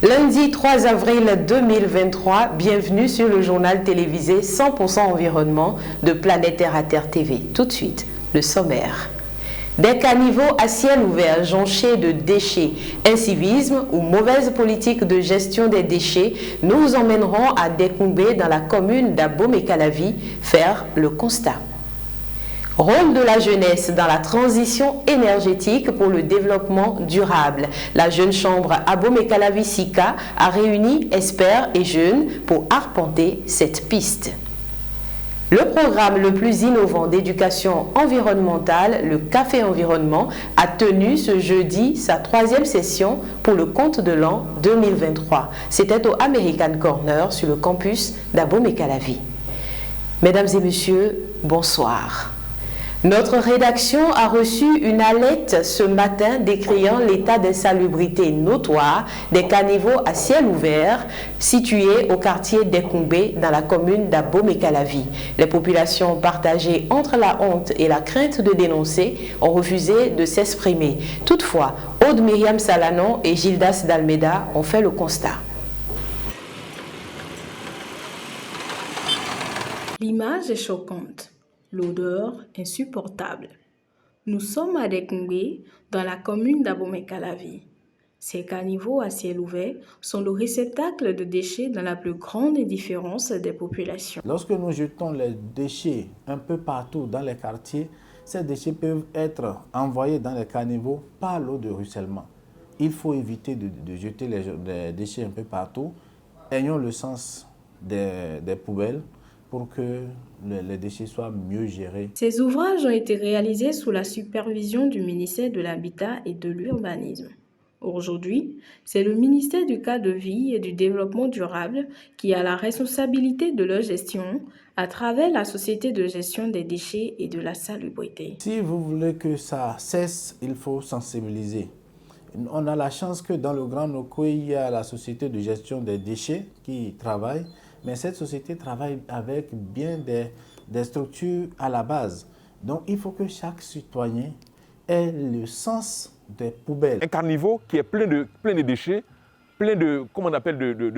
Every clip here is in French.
Lundi 3 avril 2023, bienvenue sur le journal télévisé 100% environnement de Planète Terre à Terre TV. Tout de suite, le sommaire. Des caniveaux à ciel ouvert jonchés de déchets, incivisme ou mauvaise politique de gestion des déchets nous vous emmènerons à Décombé dans la commune d'Abomey-Calavi faire le constat. Rôle de la jeunesse dans la transition énergétique pour le développement durable. La jeune chambre Abomey-Calavi SICA a réuni experts et jeunes pour arpenter cette piste. Le programme le plus innovant d'éducation environnementale, le Café Environnement, a tenu ce jeudi sa 3e session pour le compte de l'an 2023. C'était au American Corner sur le campus d'Abomey-Calavi. Mesdames et messieurs, bonsoir. Notre rédaction a reçu une alerte ce matin décriant l'état d'insalubrité notoire des caniveaux à ciel ouvert situés au quartier Décombé dans la commune d'Abomey-Calavi. Les populations partagées entre la honte et la crainte de dénoncer ont refusé de s'exprimer. Toutefois, Aude Myriam Salanon et Gildas d'Almeida ont fait le constat. L'image est choquante. L'odeur insupportable. Nous sommes à Décombé, dans la commune d'Abomey-Calavi. Ces caniveaux à ciel ouvert sont le réceptacle de déchets dans la plus grande indifférence des populations. Lorsque nous jetons les déchets un peu partout dans les quartiers, ces déchets peuvent être envoyés dans les caniveaux par l'eau de ruissellement. Il faut éviter de jeter les déchets un peu partout. Ayons le sens des poubelles pour que les déchets soient mieux gérés. Ces ouvrages ont été réalisés sous la supervision du ministère de l'Habitat et de l'Urbanisme. Aujourd'hui, c'est le ministère du Cadre de vie et du Développement durable qui a la responsabilité de leur gestion à travers la Société de gestion des déchets et de la salubrité. Si vous voulez que ça cesse, il faut sensibiliser. On a la chance que dans le Grand Nokoué, il y a la Société de gestion des déchets qui travaille. Mais cette société travaille avec bien des structures à la base. Donc, il faut que chaque citoyen ait le sens des poubelles. Un carnivore qui est plein de déchets, plein de, comment on appelle, de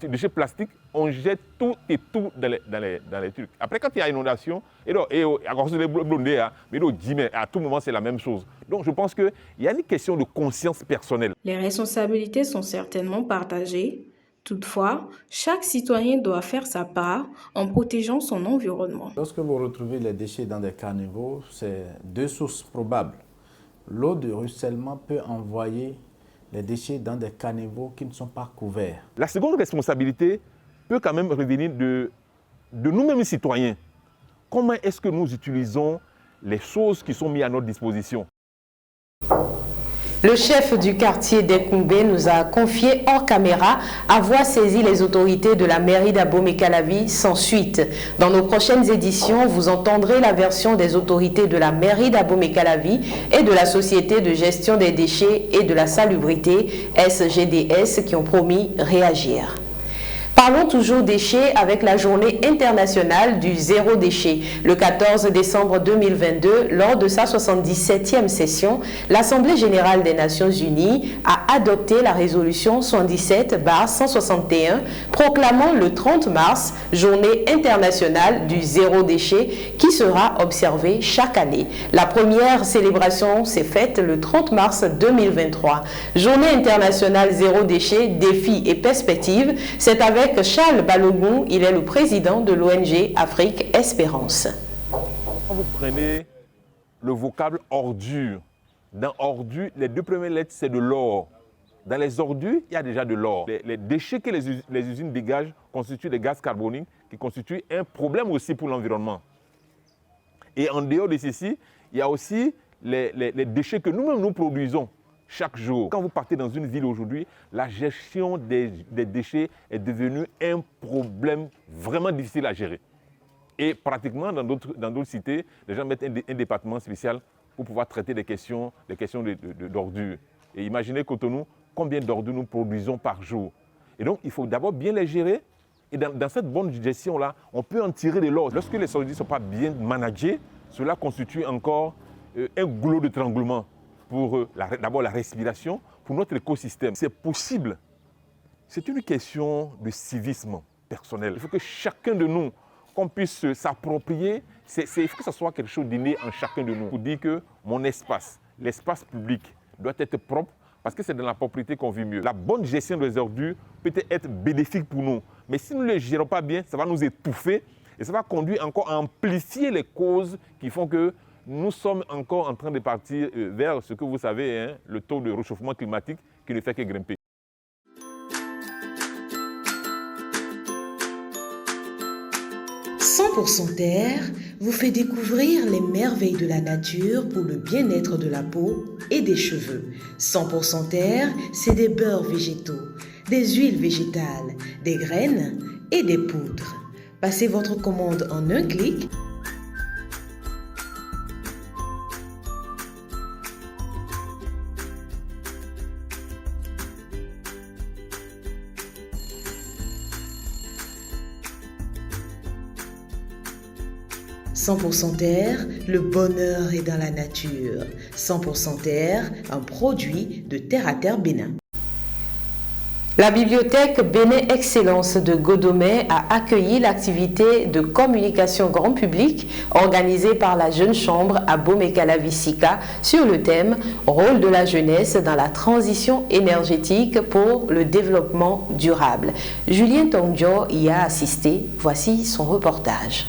déchets plastiques, on jette tout et tout dans les trucs. Après, quand il y a inondation, à cause de blondés, mais à tout moment, c'est la même chose. Donc, je pense qu'il y a une question de conscience personnelle. Les responsabilités sont certainement partagées. Toutefois, chaque citoyen doit faire sa part en protégeant son environnement. Lorsque vous retrouvez les déchets dans des caniveaux, c'est deux sources probables. L'eau de ruissellement peut envoyer les déchets dans des caniveaux qui ne sont pas couverts. La seconde responsabilité peut quand même revenir de nous-mêmes citoyens. Comment est-ce que nous utilisons les choses qui sont mises à notre disposition ? Le chef du quartier Décombé nous a confié hors caméra avoir saisi les autorités de la mairie d'Abomey-Calavi sans suite. Dans nos prochaines éditions, vous entendrez la version des autorités de la mairie d'Abomey-Calavi et de la Société de gestion des déchets et de la salubrité, SGDS, qui ont promis réagir. Parlons toujours déchets avec la journée internationale du zéro déchet. Le 14 décembre 2022, lors de sa 77e session, l'Assemblée générale des Nations unies a adopté la résolution 77/161 proclamant le 30 mars journée internationale du zéro déchet qui sera observée chaque année. La première célébration s'est faite le 30 mars 2023. Journée internationale zéro déchet, défis et perspectives, c'est avec Charles Balogun, il est le président de l'ONG Afrique Espérance. Quand vous prenez le vocable ordure, dans ordure, les deux premières lettres, c'est de l'or. Dans les ordures, il y a déjà de l'or. Les déchets que les usines dégagent constituent des gaz carboniques qui constituent un problème aussi pour l'environnement. Et en dehors de ceci, il y a aussi les déchets que nous-mêmes nous produisons chaque jour. Quand vous partez dans une ville aujourd'hui, la gestion des déchets est devenue un problème vraiment difficile à gérer. Et pratiquement dans d'autres cités, les gens mettent un département spécial pour pouvoir traiter des questions d'ordures. Et imaginez Cotonou, combien d'ordures nous produisons par jour. Et donc, il faut d'abord bien les gérer. Et dans cette bonne gestion-là, on peut en tirer de l'or. Lorsque les ordures ne sont pas bien managées, cela constitue encore un goulot d'étranglement pour d'abord la respiration, pour notre écosystème. C'est possible C'est une question de civisme personnel. Il faut que chacun de nous, qu'on puisse s'approprier, il faut que ce soit quelque chose d'inné en chacun de nous. Pour dire que mon espace, l'espace public doit être propre parce que c'est dans la propriété qu'on vit mieux. La bonne gestion des ordures peut être bénéfique pour nous. Mais si nous ne les gérons pas bien, ça va nous étouffer et ça va conduire encore à amplifier les causes qui font que nous sommes encore en train de partir vers ce que vous savez, hein, le taux de réchauffement climatique qui ne fait que grimper. « 100% Terre » vous fait découvrir les merveilles de la nature pour le bien-être de la peau et des cheveux. 100% Terre, c'est des beurres végétaux, des huiles végétales, des graines et des poudres. Passez votre commande en un clic. « 100% Terre, le bonheur est dans la nature. 100% Terre, un produit de Terre à Terre Bénin. » La bibliothèque Bénin Excellence de Godomé a accueilli l'activité de communication grand public organisée par la Jeune Chambre à Bomé-Calavi-Sika sur le thème « Rôle de la jeunesse dans la transition énergétique pour le développement durable ». Julien Tongjo y a assisté. Voici son reportage.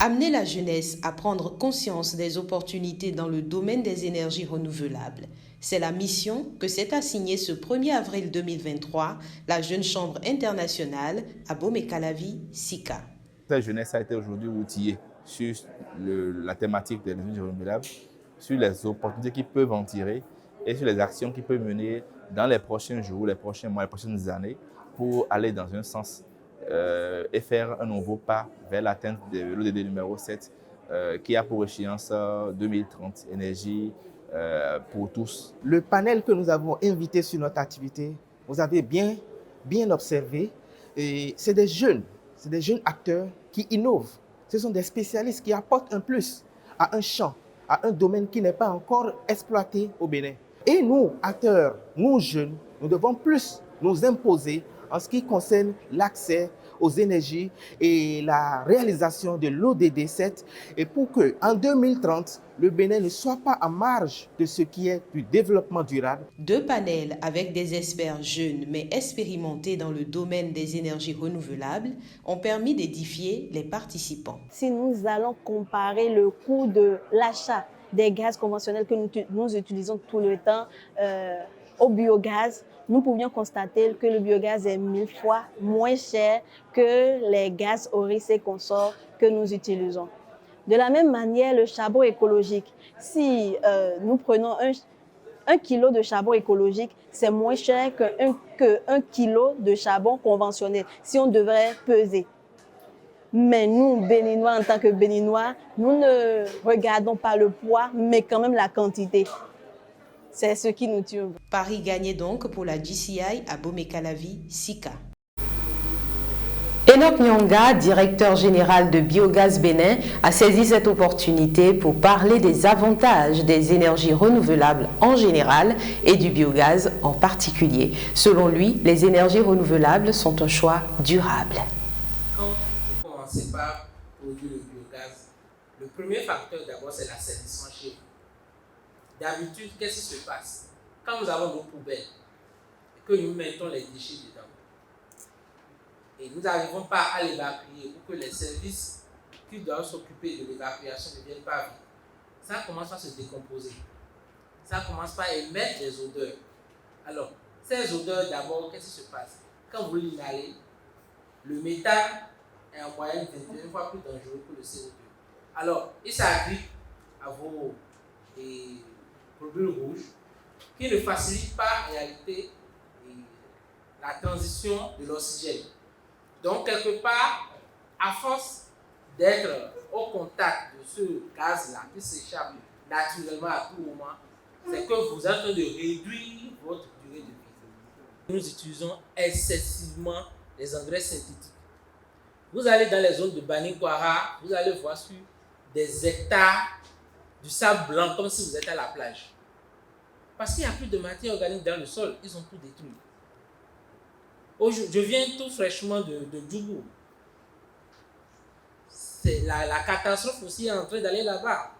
Amener la jeunesse à prendre conscience des opportunités dans le domaine des énergies renouvelables. C'est la mission que s'est assignée ce 1er avril 2023 la Jeune Chambre internationale à Bomé-Calavi-Sika. La jeunesse a été aujourd'hui outillée sur la thématique des énergies renouvelables, sur les opportunités qu'ils peuvent en tirer et sur les actions qu'ils peuvent mener dans les prochains jours, les prochains mois, les prochaines années pour aller dans un sens et faire un nouveau pas vers l'atteinte de l'ODD numéro 7 qui a pour échéance 2030, énergie pour tous. Le panel que nous avons invité sur notre activité, vous avez bien observé, c'est des jeunes acteurs qui innovent. Ce sont des spécialistes qui apportent un plus à un champ, à un domaine qui n'est pas encore exploité au Bénin. Et nous, acteurs, nous jeunes, nous devons plus nous imposer en ce qui concerne l'accès aux énergies et la réalisation de l'ODD 7 et pour qu'en 2030, le Bénin ne soit pas en marge de ce qui est du développement durable. 2 panels avec des experts jeunes mais expérimentés dans le domaine des énergies renouvelables ont permis d'édifier les participants. Si nous allons comparer le coût de l'achat des gaz conventionnels que nous utilisons tout le temps au biogaz, nous pouvions constater que le biogaz est 1000 fois moins cher que les gaz oryx et consorts que nous utilisons. De la même manière, le charbon écologique, si nous prenons un kilo de charbon écologique, c'est moins cher qu'un kilo de charbon conventionnel, si on devrait peser. Mais nous, Béninois, en tant que Béninois, nous ne regardons pas le poids, mais quand même la quantité. C'est ce qui nous tue. Paris gagnait donc pour la GCI à Bomé-Calavi-Sika. Enoch Nyonga, directeur général de Biogaz Bénin, a saisi cette opportunité pour parler des avantages des énergies renouvelables en général et du biogaz en particulier. Selon lui, les énergies renouvelables sont un choix durable. Quand vous commencez par produire le biogaz, le premier facteur d'abord c'est l'assainissement chez vous. D'habitude, qu'est-ce qui se passe? Quand nous avons nos poubelles et que nous mettons les déchets dedans, et nous n'arrivons pas à l'évacuer ou que les services qui doivent s'occuper de l'évacuation ne viennent pas vite, ça commence par se décomposer. Ça commence par émettre des odeurs. Alors, ces odeurs, d'abord, qu'est-ce qui se passe? Quand vous l'inhalez, le méthane est en moyenne 21 fois plus dangereux que le CO2. Alors, il s'agrippe à vos globules rouges qui ne facilitent pas en réalité la transition de l'oxygène. Donc, quelque part, à force d'être au contact de ce gaz-là qui s'échappe naturellement à tout moment, c'est que vous êtes en train de réduire votre durée de vie. Nous utilisons excessivement les engrais synthétiques. Vous allez dans les zones de Banikwara, vous allez voir sur des hectares du sable blanc comme si vous êtes à la plage. Parce qu'il n'y a plus de matière organique dans le sol, ils ont tout détruit. Je viens tout fraîchement de Djougou. La catastrophe aussi est en train d'aller là-bas.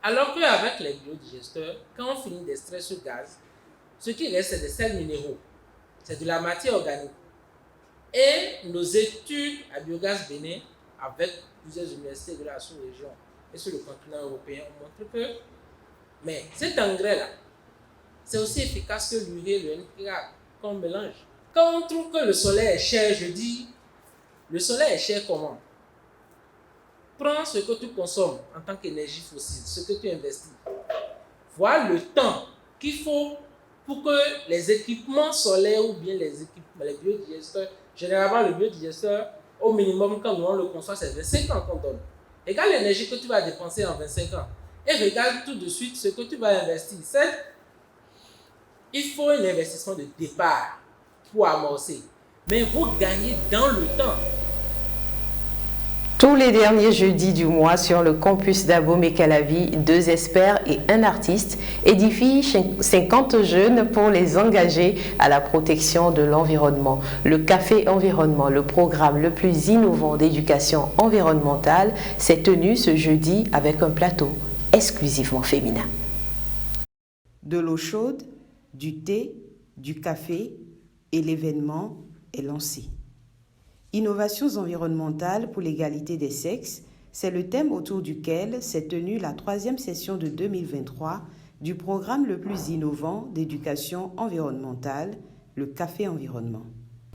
Alors qu'avec les biodigesteurs, quand on finit d'extraire ce gaz, ce qui reste, c'est des sels minéraux. C'est de la matière organique. Et nos études à Biogaz Bénin, avec plusieurs universités de la sous-région et sur le continent européen, ont montré que cet engrais-là, c'est aussi efficace que l'urée et le NPK qu'on mélange. Quand on trouve que le soleil est cher, je dis, le soleil est cher comment? Prends ce que tu consommes en tant qu'énergie fossile, ce que tu investis. Vois le temps qu'il faut pour que les équipements solaires ou bien les biodigesteurs, généralement le biodigesteur, au minimum quand nous on le conçoit, c'est 25 ans qu'on donne. Regarde l'énergie que tu vas dépenser en 25 ans et regarde tout de suite ce que tu vas investir. Il faut un investissement de départ pour amorcer, mais vous gagnez dans le temps. Tous les derniers jeudis du mois sur le campus d'Abomey-Calavi, 2 experts et un artiste édifient 50 jeunes pour les engager à la protection de l'environnement. Le Café Environnement, le programme le plus innovant d'éducation environnementale, s'est tenu ce jeudi avec un plateau exclusivement féminin. De l'eau chaude, du thé, du café et l'événement est lancé. Innovations environnementales pour l'égalité des sexes, c'est le thème autour duquel s'est tenue la 3e session de 2023 du programme le plus innovant d'éducation environnementale, le Café Environnement.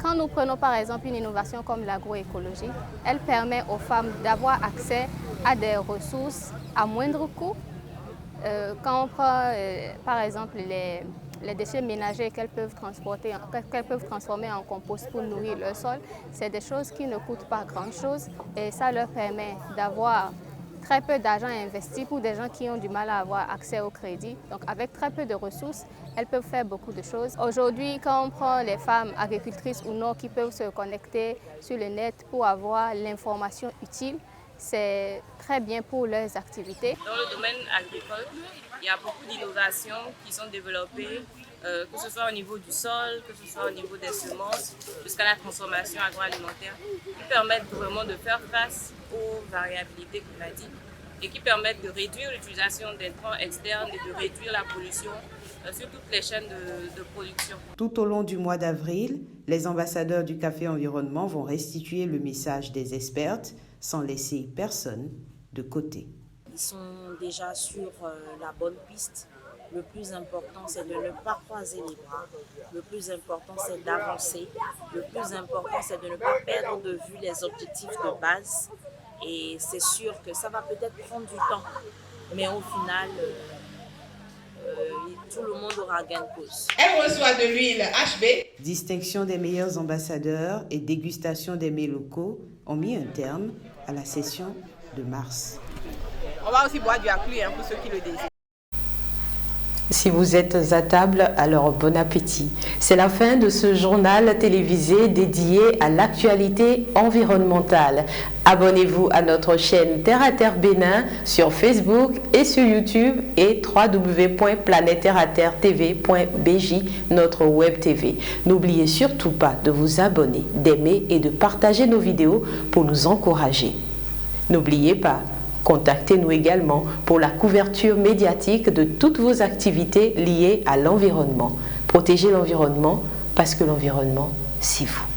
Quand nous prenons par exemple une innovation comme l'agroécologie, elle permet aux femmes d'avoir accès à des ressources à moindre coût. Quand on prend par exemple les déchets ménagers qu'elles peuvent transformer en compost pour nourrir leur sol, c'est des choses qui ne coûtent pas grand-chose et ça leur permet d'avoir très peu d'argent investi pour des gens qui ont du mal à avoir accès au crédit. Donc avec très peu de ressources, elles peuvent faire beaucoup de choses. Aujourd'hui, quand on prend les femmes agricultrices ou non qui peuvent se connecter sur le net pour avoir l'information utile, c'est très bien pour leurs activités. Dans le domaine agricole, il y a beaucoup d'innovations qui sont développées, que ce soit au niveau du sol, que ce soit au niveau des semences, jusqu'à la transformation agroalimentaire, qui permettent vraiment de faire face aux variabilités qu'on a dit et qui permettent de réduire l'utilisation d'intrants externes et de réduire la pollution sur toutes les chaînes de production. Tout au long du mois d'avril, les ambassadeurs du Café Environnement vont restituer le message des expertes sans laisser personne de côté. Ils sont déjà sur la bonne piste. Le plus important, c'est de ne pas croiser les bras. Le plus important, c'est d'avancer. Le plus important, c'est de ne pas perdre de vue les objectifs de base. Et c'est sûr que ça va peut-être prendre du temps. Mais au final, tout le monde aura gain de cause. Elle reçoit de l'huile HB. Distinction des meilleurs ambassadeurs et dégustation des mets locaux ont mis un terme à la session de mars. On va aussi boire du Aclu pour ceux qui le désirent. Si vous êtes à table, alors bon appétit. C'est la fin de ce journal télévisé dédié à l'actualité environnementale. Abonnez-vous à notre chaîne Terre à Terre Bénin sur Facebook et sur YouTube et www.planetterraterretv.bj, notre web TV. N'oubliez surtout pas de vous abonner, d'aimer et de partager nos vidéos pour nous encourager. N'oubliez pas, contactez-nous également pour la couverture médiatique de toutes vos activités liées à l'environnement. Protégez l'environnement parce que l'environnement, c'est vous.